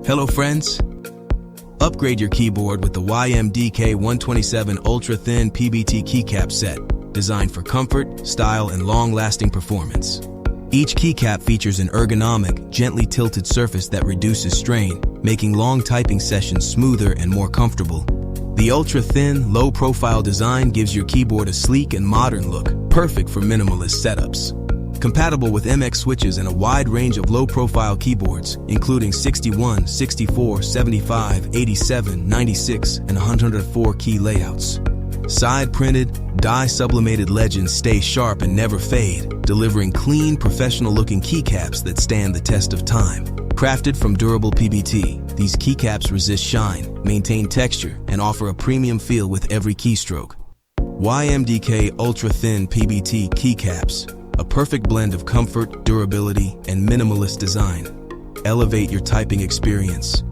Hello friends! Upgrade your keyboard with the YMDK 127 Ultra-Thin PBT Keycap set, designed for comfort, style, and long-lasting performance. Each keycap features an ergonomic, gently tilted surface that reduces strain, making long typing sessions smoother and more comfortable. The ultra-thin, low-profile design gives your keyboard a sleek and modern look, perfect for minimalist setups. Compatible with MX switches and a wide range of low-profile keyboards, including 61, 64, 75, 87, 96, and 104 key layouts. Side-printed, dye-sublimated legends stay sharp and never fade, delivering clean, professional-looking keycaps that stand the test of time. Crafted from durable PBT, these keycaps resist shine, maintain texture, and offer a premium feel with every keystroke. YMDK Ultra-Thin PBT Keycaps, a perfect blend of comfort, durability, and minimalist design. Elevate your typing experience.